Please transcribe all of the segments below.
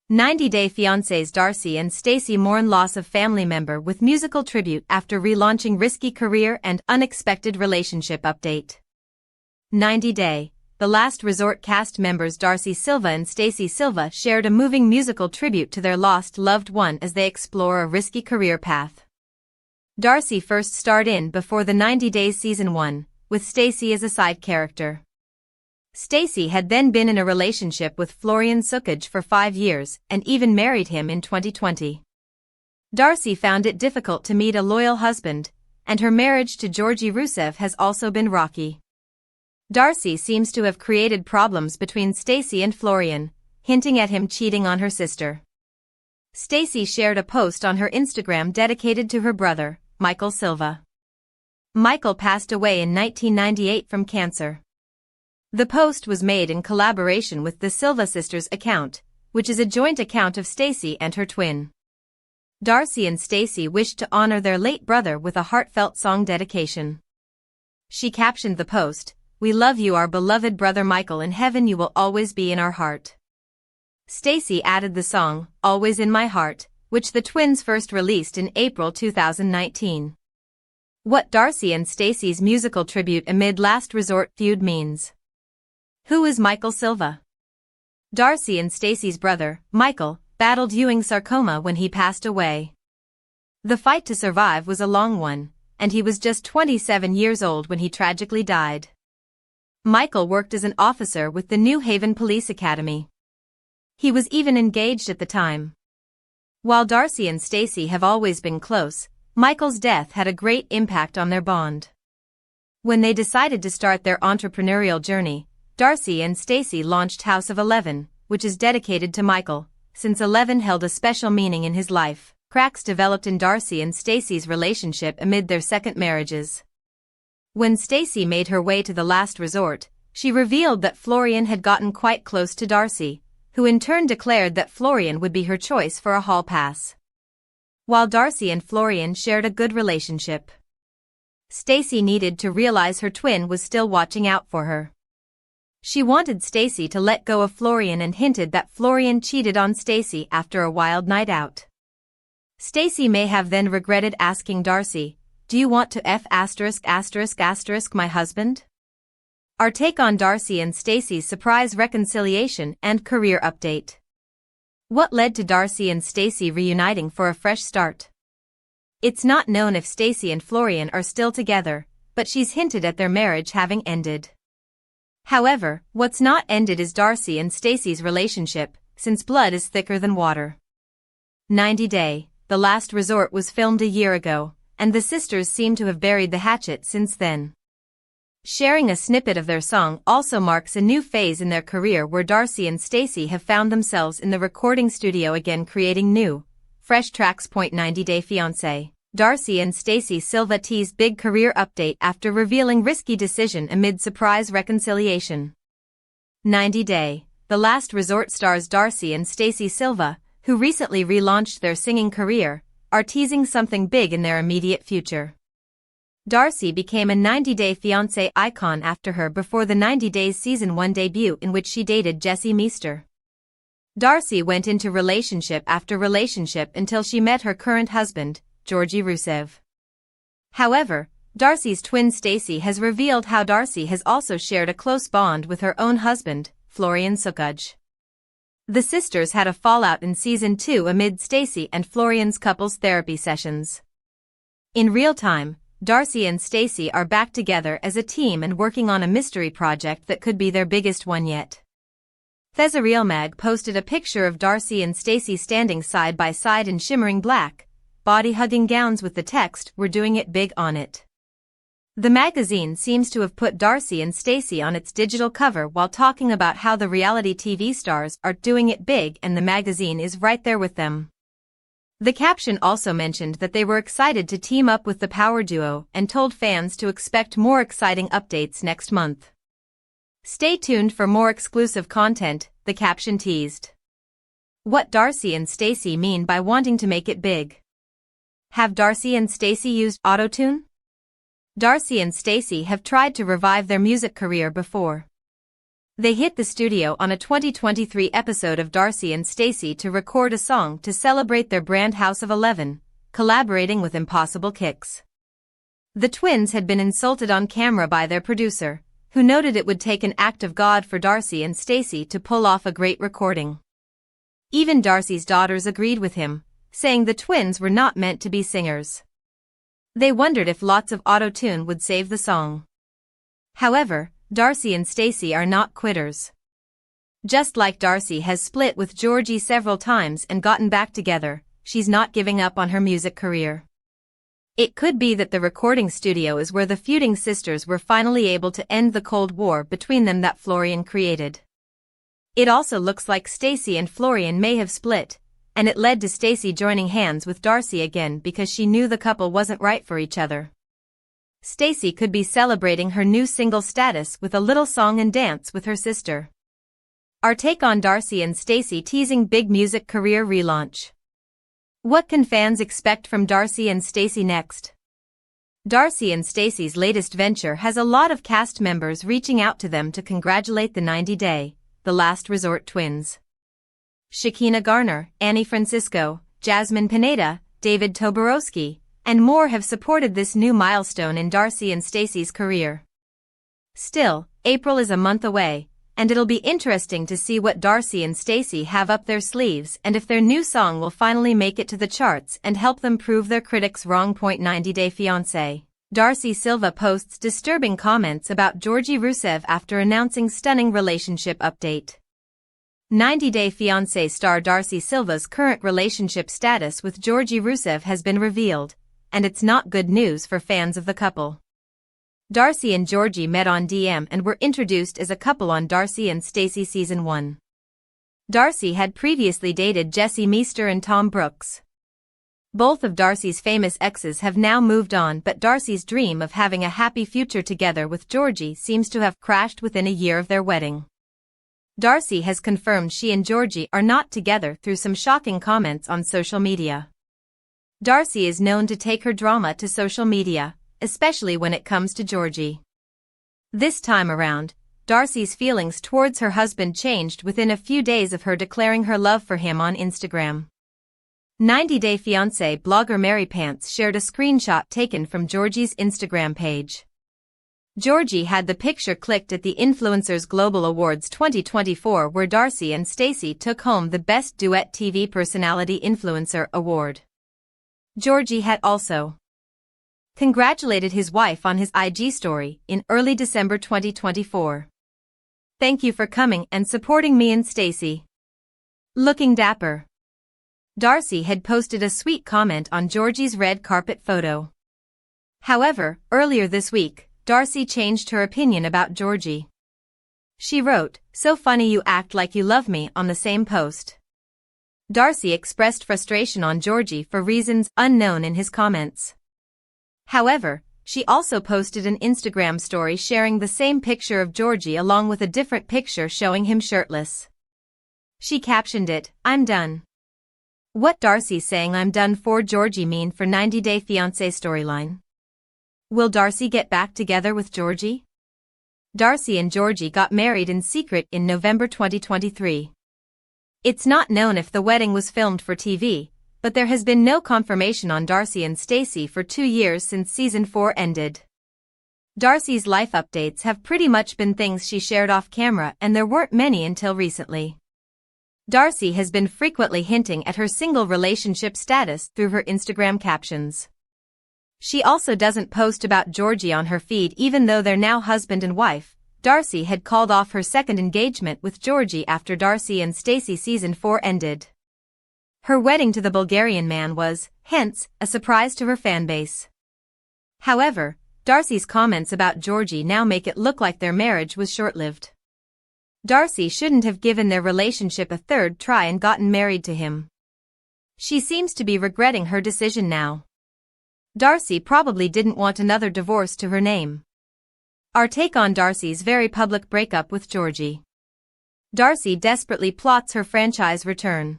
90-Day Fiancé's Darcey and Stacey mourn loss of family member with musical tribute after relaunching risky career and unexpected relationship update. 90-Day, the Last Resort cast members Darcey Silva and Stacey Silva shared a moving musical tribute to their lost loved one as they explore a risky career path. Darcey first starred in Before the 90 Days Season 1, with Stacey as a side character. Stacey had then been in a relationship with Florian Sukic for 5 years and even married him in 2020. Darcey found it difficult to meet a loyal husband, and her marriage to Georgi Rusev has also been rocky. Darcey seems to have created problems between Stacey and Florian, hinting at him cheating on her sister. Stacey shared a post on her Instagram dedicated to her brother, Michael Silva. Michael passed away in 1998 from cancer. The post was made in collaboration with the Silva sisters account, which is a joint account of Stacey and her twin. Darcey and Stacey wished to honor their late brother with a heartfelt song dedication. She captioned the post, "We love you, our beloved brother Michael. In heaven you will always be in our heart." Stacey added the song, "Always in My Heart," which the twins first released in April 2019. What Darcey and Stacey's musical tribute amid Last Resort feud means. Who is Michael Silva? Darcey and Stacey's brother, Michael, battled Ewing sarcoma when he passed away. The fight to survive was a long one, and he was just 27 years old when he tragically died. Michael worked as an officer with the New Haven Police Academy. He was even engaged at the time. While Darcey and Stacey have always been close, Michael's death had a great impact on their bond. When they decided to start their entrepreneurial journey, Darcey and Stacey launched House of 11, which is dedicated to Michael, since 11 held a special meaning in his life. Cracks developed in Darcey and Stacey's relationship amid their second marriages. When Stacey made her way to the Last Resort, she revealed that Florian had gotten quite close to Darcey, who in turn declared that Florian would be her choice for a hall pass. While Darcey and Florian shared a good relationship, Stacey needed to realize her twin was still watching out for her. She wanted Stacey to let go of Florian and hinted that Florian cheated on Stacey after a wild night out. Stacey may have then regretted asking Darcey, "Do you want to **** my husband?" Our take on Darcey and Stacey's surprise reconciliation and career update. What led to Darcey and Stacey reuniting for a fresh start? It's not known if Stacey and Florian are still together, but she's hinted at their marriage having ended. However, what's not ended is Darcey and Stacey's relationship, since blood is thicker than water. 90-Day, The Last Resort was filmed a year ago, and the sisters seem to have buried the hatchet since then. Sharing a snippet of their song also marks a new phase in their career where Darcey and Stacey have found themselves in the recording studio again creating new, fresh tracks. 90-Day Fiancé. Darcey and Stacey Silva teased big career update after revealing risky decision amid surprise reconciliation. 90-Day, The Last Resort stars Darcey and Stacey Silva, who recently relaunched their singing career, are teasing something big in their immediate future. Darcey became a 90-Day Fiancé icon after her Before the 90 Days Season 1 debut in which she dated Jesse Meester. Darcey went into relationship after relationship until she met her current husband, Georgi Rusev. However, Darcey's twin Stacey has revealed how Darcey has also shared a close bond with her own husband, Florian Sukic. The sisters had a fallout in Season 2 amid Stacey and Florian's couples therapy sessions. In real time, Darcey and Stacey are back together as a team and working on a mystery project that could be their biggest one yet. Thesareal Mag posted a picture of Darcey and Stacey standing side by side in shimmering black, body-hugging gowns with the text, "We're doing it big" on it. The magazine seems to have put Darcey and Stacey on its digital cover while talking about how the reality TV stars are doing it big and the magazine is right there with them. The caption also mentioned that they were excited to team up with the power duo and told fans to expect more exciting updates next month. Stay tuned for more exclusive content, the caption teased. What Darcey and Stacey mean by wanting to make it big. Have Darcey and Stacey used autotune? Darcey and Stacey have tried to revive their music career before. They hit the studio on a 2023 episode of Darcey and Stacey to record a song to celebrate their brand House of 11, collaborating with Impossible Kicks. The twins had been insulted on camera by their producer, who noted it would take an act of God for Darcey and Stacey to pull off a great recording. Even Darcey's daughters agreed with him, saying the twins were not meant to be singers. They wondered if lots of auto-tune would save the song. However, Darcey and Stacey are not quitters. Just like Darcey has split with Georgi several times and gotten back together, she's not giving up on her music career. It could be that the recording studio is where the feuding sisters were finally able to end the Cold War between them that Florian created. It also looks like Stacey and Florian may have split, and it led to Stacey joining hands with Darcey again because she knew the couple wasn't right for each other. Stacey could be celebrating her new single status with a little song and dance with her sister. Our take on Darcey and Stacey teasing big music career relaunch. What can fans expect from Darcey and Stacey next? Darcey and Stacey's latest venture has a lot of cast members reaching out to them to congratulate the 90-day, the last resort twins. Shekinah Garner, Annie Francisco, Jasmine Pineda, David Toborowski, and more have supported this new milestone in Darcey and Stacey's career. Still, April is a month away, and it'll be interesting to see what Darcey and Stacey have up their sleeves and if their new song will finally make it to the charts and help them prove their critics wrong. 90-day Fiancé. Darcey Silva posts disturbing comments about Georgi Rusev after announcing stunning relationship update. 90-day Fiancé star Darcey Silva's current relationship status with Georgi Rusev has been revealed, and it's not good news for fans of the couple. Darcey and Georgi met on DM and were introduced as a couple on Darcey and Stacey Season 1. Darcey had previously dated Jesse Meester and Tom Brooks. Both of Darcey's famous exes have now moved on, but Darcey's dream of having a happy future together with Georgi seems to have crashed within a year of their wedding. Darcey has confirmed she and Georgi are not together through some shocking comments on social media. Darcey is known to take her drama to social media, especially when it comes to Georgi. This time around, Darcey's feelings towards her husband changed within a few days of her declaring her love for him on Instagram. 90-day Fiancé blogger Mary Pants shared a screenshot taken from Georgi's Instagram page. Georgi had the picture clicked at the Influencers Global Awards 2024, where Darcey and Stacey took home the Best Duet TV Personality Influencer award. Georgi had also congratulated his wife on his IG story in early December 2024. "Thank you for coming and supporting me and Stacey. Looking dapper." Darcey had posted a sweet comment on Georgi's red carpet photo. However, earlier this week, Darcey changed her opinion about Georgi. She wrote, "So funny you act like you love me," on the same post. Darcey expressed frustration on Georgi for reasons unknown in his comments. However, she also posted an Instagram story sharing the same picture of Georgi along with a different picture showing him shirtless. She captioned it, "I'm done." What Darcey saying "I'm done" for Georgi mean for 90-day Fiancé storyline? Will Darcey get back together with Georgi? Darcey and Georgi got married in secret in November 2023. It's not known if the wedding was filmed for TV, but there has been no confirmation on Darcey and Stacey for 2 years since Season 4 ended. Darcey's life updates have pretty much been things she shared off camera, and there weren't many until recently. Darcey has been frequently hinting at her single relationship status through her Instagram captions. She also doesn't post about Georgi on her feed even though they're now husband and wife. Darcey had called off her second engagement with Georgi after Darcey and Stacey Season 4 ended. Her wedding to the Bulgarian man was, hence, a surprise to her fanbase. However, Darcey's comments about Georgi now make it look like their marriage was short-lived. Darcey shouldn't have given their relationship a third try and gotten married to him. She seems to be regretting her decision now. Darcey probably didn't want another divorce to her name. Our take on Darcey's very public breakup with Georgi. Darcey desperately plots her franchise return.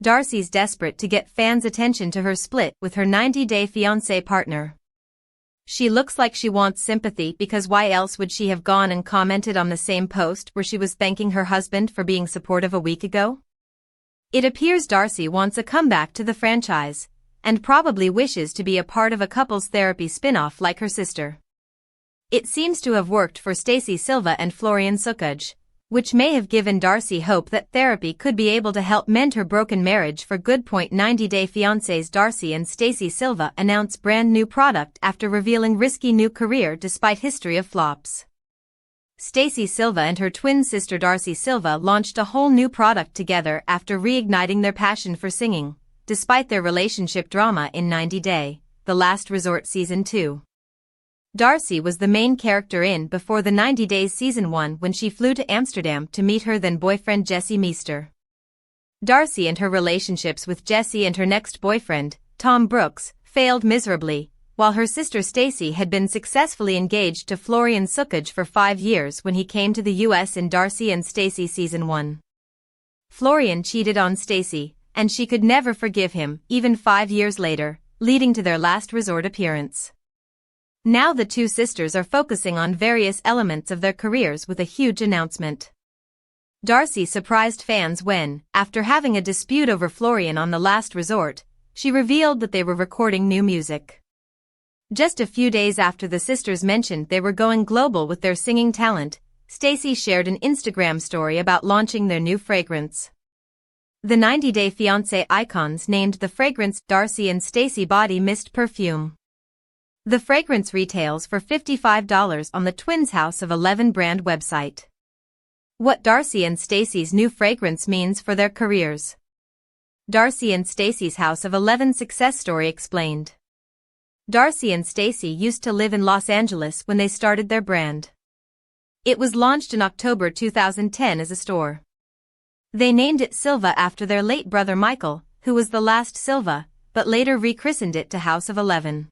Darcey's desperate to get fans' attention to her split with her 90-day Fiancé partner. She looks like she wants sympathy because why else would she have gone and commented on the same post where she was thanking her husband for being supportive a week ago? It appears Darcey wants a comeback to the franchise, and probably wishes to be a part of a couples therapy spin-off like her sister. It seems to have worked for Stacey Silva and Florian Sukuj, which may have given Darcey hope that therapy could be able to help mend her broken marriage for good. 90-day fiancés Darcey and Stacey Silva announce brand new product after revealing risky new career despite history of flops. Stacey Silva and her twin sister Darcey Silva launched a whole new product together after reigniting their passion for singing, despite their relationship drama in 90 Day, The Last Resort Season 2. Darcey was the main character in Before the 90 Days Season 1 when she flew to Amsterdam to meet her then-boyfriend Jesse Meester. Darcey and her relationships with Jesse and her next boyfriend, Tom Brooks, failed miserably, while her sister Stacey had been successfully engaged to Florian Sukuj for 5 years when he came to the US in Darcey and Stacey Season 1. Florian cheated on Stacey, and she could never forgive him, even 5 years later, leading to their last resort appearance. Now the two sisters are focusing on various elements of their careers with a huge announcement. Darcey surprised fans when, after having a dispute over Florian on The Last Resort, she revealed that they were recording new music. Just a few days after the sisters mentioned they were going global with their singing talent, Stacey shared an Instagram story about launching their new fragrance. The 90-day Fiancé icons named the fragrance Darcey and Stacey Body Mist Perfume. The fragrance retails for $55 on the Twins House of 11 brand website. What Darcey and Stacey's new fragrance means for their careers. Darcey and Stacey's House of 11 success story explained. Darcey and Stacey used to live in Los Angeles when they started their brand. It was launched in October 2010 as a store. They named it Silva after their late brother Michael, who was the last Silva, but later rechristened it to House of 11.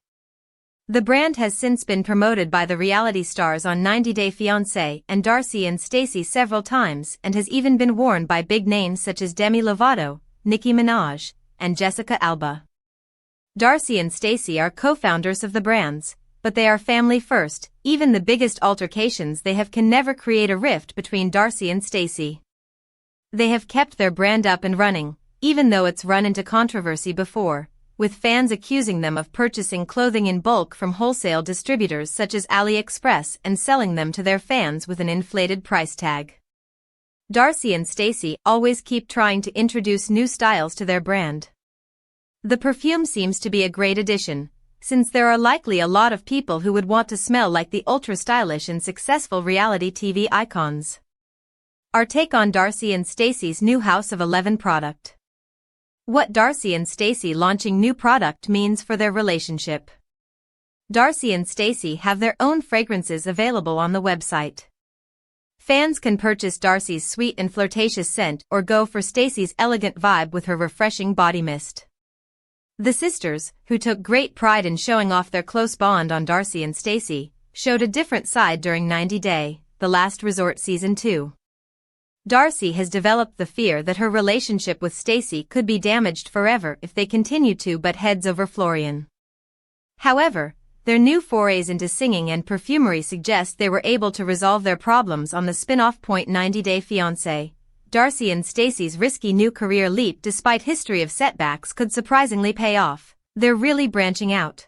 The brand has since been promoted by the reality stars on 90 Day Fiancé and Darcey and Stacey several times and has even been worn by big names such as Demi Lovato, Nicki Minaj, and Jessica Alba. Darcey and Stacey are co-founders of the brands, but they are family first. Even the biggest altercations they have can never create a rift between Darcey and Stacey. They have kept their brand up and running, even though it's run into controversy before, with fans accusing them of purchasing clothing in bulk from wholesale distributors such as AliExpress and selling them to their fans with an inflated price tag. Darcey and Stacey always keep trying to introduce new styles to their brand. The perfume seems to be a great addition, since there are likely a lot of people who would want to smell like the ultra-stylish and successful reality TV icons. Our take on Darcey and Stacey's new House of 11 product. What Darcey and Stacey launching new product means for their relationship. Darcey and Stacey have their own fragrances available on the website. Fans can purchase Darcey's sweet and flirtatious scent or go for Stacey's elegant vibe with her refreshing body mist. The sisters, who took great pride in showing off their close bond on Darcey and Stacey, showed a different side during 90 Day, The Last Resort Season 2. Darcey has developed the fear that her relationship with Stacey could be damaged forever if they continue to butt heads over Florian. However, their new forays into singing and perfumery suggest they were able to resolve their problems on the spin-off. 90 Day Fiancé. Darcey and Stacey's risky new career leap despite history of setbacks could surprisingly pay off. They're really branching out.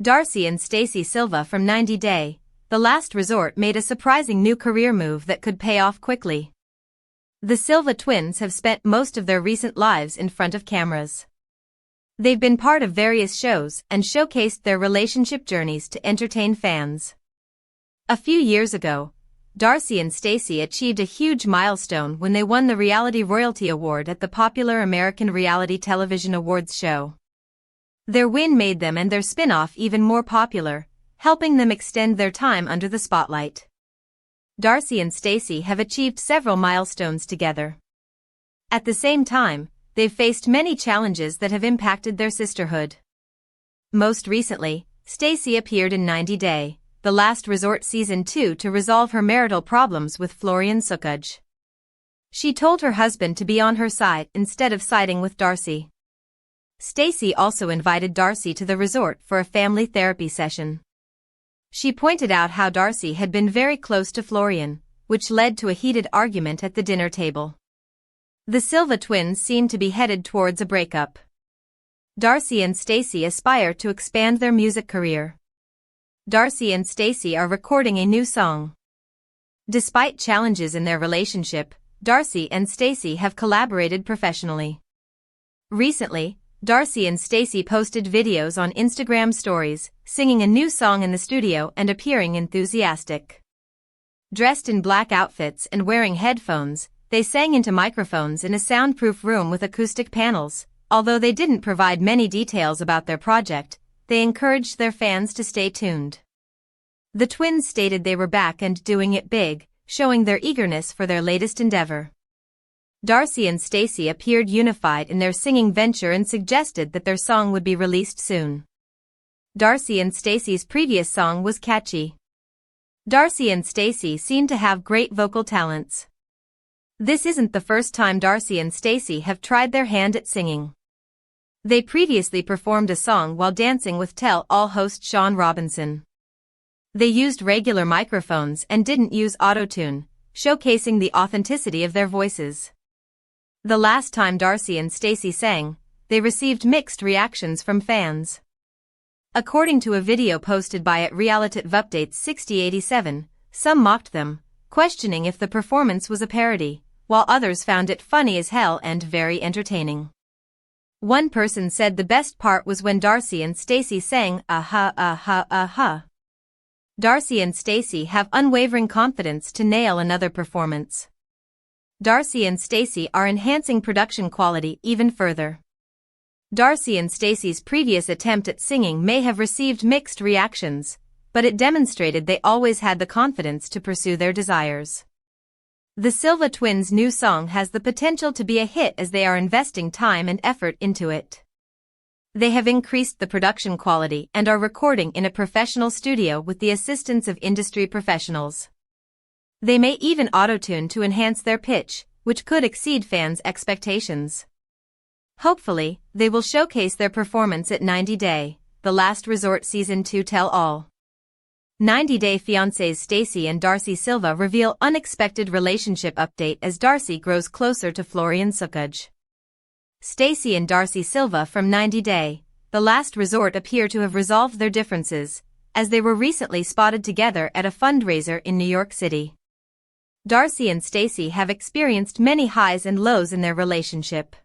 Darcey and Stacey Silva from 90 Day, The Last Resort made a surprising new career move that could pay off quickly. The Silva twins have spent most of their recent lives in front of cameras. They've been part of various shows and showcased their relationship journeys to entertain fans. A few years ago, Darcey and Stacey achieved a huge milestone when they won the Reality Royalty Award at the popular American Reality Television Awards show. Their win made them and their spin-off even more popular, helping them extend their time under the spotlight. Darcey and Stacey have achieved several milestones together. At the same time, they've faced many challenges that have impacted their sisterhood. Most recently, Stacey appeared in 90 Day, The Last Resort Season 2 to resolve her marital problems with Florian Sukuj. She told her husband to be on her side instead of siding with Darcey. Stacey also invited Darcey to the resort for a family therapy session. She pointed out how Darcy had been very close to Florian, which led to a heated argument at the dinner table. The Silva twins seem to be headed towards a breakup. Darcy and Stacey aspire to expand their music career. Darcy and Stacey are recording a new song. Despite challenges in their relationship, Darcy and Stacey have collaborated professionally. Recently, Darcy and Stacey posted videos on Instagram stories, singing a new song in the studio and appearing enthusiastic. Dressed in black outfits and wearing headphones, they sang into microphones in a soundproof room with acoustic panels. Although they didn't provide many details about their project, they encouraged their fans to stay tuned. The twins stated they were back and doing it big, showing their eagerness for their latest endeavor. Darcy and Stacey appeared unified in their singing venture and suggested that their song would be released soon. Darcy and Stacey's previous song was catchy. Darcy and Stacey seem to have great vocal talents. This isn't the first time Darcy and Stacey have tried their hand at singing. They previously performed a song while dancing with Tell All host Sean Robinson. They used regular microphones and didn't use autotune, showcasing the authenticity of their voices. The last time Darcy and Stacey sang, they received mixed reactions from fans. According to a video posted by @realityvupdates 6087, some mocked them, questioning if the performance was a parody, while others found it funny as hell and very entertaining. One person said the best part was when Darcy and Stacey sang "Aha, aha, aha." Darcy and Stacey have unwavering confidence to nail another performance. Darcy and Stacey are enhancing production quality even further. Darcy and Stacey's previous attempt at singing may have received mixed reactions, but it demonstrated they always had the confidence to pursue their desires. The Silva twins' new song has the potential to be a hit as they are investing time and effort into it. They have increased the production quality and are recording in a professional studio with the assistance of industry professionals. They may even autotune to enhance their pitch, which could exceed fans' expectations. Hopefully, they will showcase their performance at 90 Day, The Last Resort Season 2 Tell All. 90 Day Fiancé's Stacey and Darcey Silva reveal unexpected relationship update as Darcy grows closer to Florian Sukuj. Stacey and Darcey Silva from 90 Day, The Last Resort appear to have resolved their differences, as they were recently spotted together at a fundraiser in New York City. Darcy and Stacey have experienced many highs and lows in their relationship.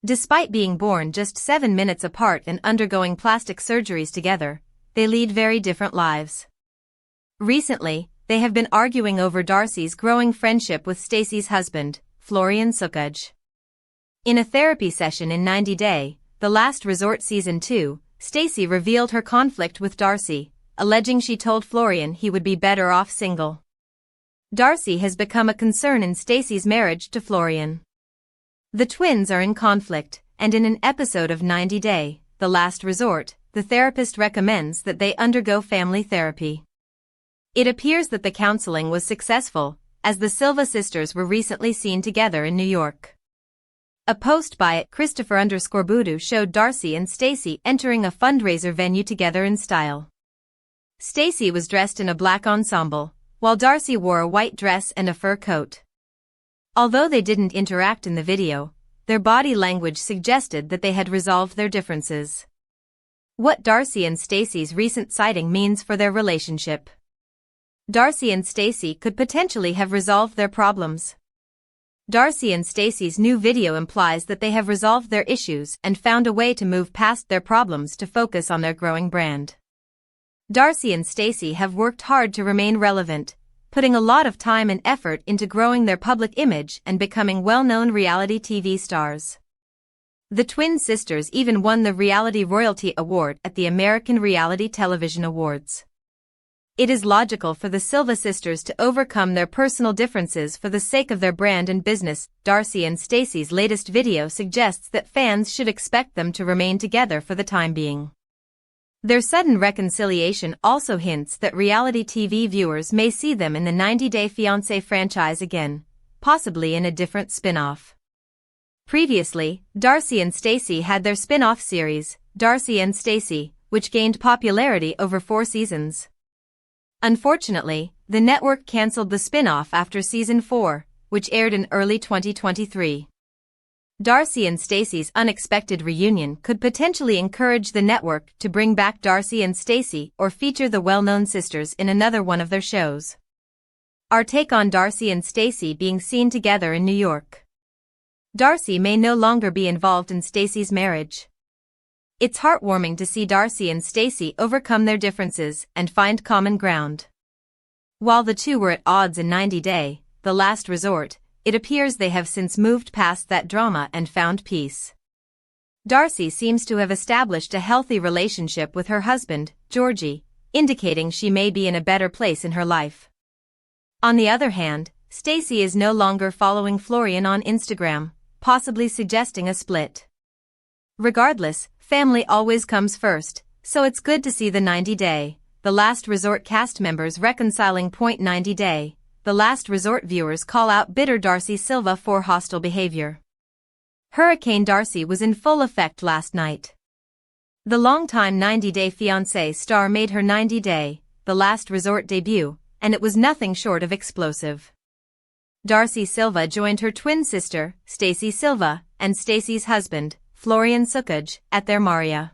Despite being born just 7 minutes apart and undergoing plastic surgeries together, they lead very different lives. Recently, they have been arguing over Darcy's growing friendship with Stacey's husband, Florian Sukuj. In a therapy session in 90 Day, The Last Resort Season 2, Stacey revealed her conflict with Darcy, alleging she told Florian he would be better off single. Darcy has become a concern in Stacey's marriage to Florian. The twins are in conflict, and in an episode of 90 Day, The Last Resort, the therapist recommends that they undergo family therapy. It appears that the counseling was successful, as the Silva sisters were recently seen together in New York. A post by @Christopher_Budu showed Darcy and Stacey entering a fundraiser venue together in style. Stacey was dressed in a black ensemble, while Darcy wore a white dress and a fur coat. Although they didn't interact in the video, their body language suggested that they had resolved their differences. What Darcy and Stacey's recent sighting means for their relationship. Darcy and Stacey could potentially have resolved their problems. Darcy and Stacey's new video implies that they have resolved their issues and found a way to move past their problems to focus on their growing brand. Darcy and Stacey have worked hard to remain relevant, putting a lot of time and effort into growing their public image and becoming well-known reality TV stars. The twin sisters even won the Reality Royalty Award at the American Reality Television Awards. It is logical for the Silva sisters to overcome their personal differences for the sake of their brand and business. Darcy and Stacey's latest video suggests that fans should expect them to remain together for the time being. Their sudden reconciliation also hints that reality TV viewers may see them in the 90 Day Fiancé franchise again, possibly in a different spin-off. Previously, Darcy and Stacey had their spin-off series, Darcy and Stacey, which gained popularity over 4 seasons. Unfortunately, the network canceled the spin-off after season 4, which aired in early 2023. Darcey and Stacey's unexpected reunion could potentially encourage the network to bring back Darcey and Stacey or feature the well-known sisters in another one of their shows. Our take on Darcey and Stacey being seen together in New York. Darcey may no longer be involved in Stacey's marriage. It's heartwarming to see Darcey and Stacey overcome their differences and find common ground. While the two were at odds in 90 Day, The Last Resort, it appears they have since moved past that drama and found peace. Darcey seems to have established a healthy relationship with her husband, Georgi, indicating she may be in a better place in her life. On the other hand, Stacey is no longer following Florian on Instagram, possibly suggesting a split. Regardless, family always comes first, so it's good to see the 90 Day, The Last Resort cast members reconciling. 90 Day, The Last Resort viewers call out bitter Darcey Silva for hostile behavior. Hurricane Darcey was in full effect last night. The longtime 90 Day Fiancé star made her 90 Day, The Last Resort debut, and it was nothing short of explosive. Darcey Silva joined her twin sister, Stacey Silva, and Stacey's husband, Florian Sukuj, at their Maria.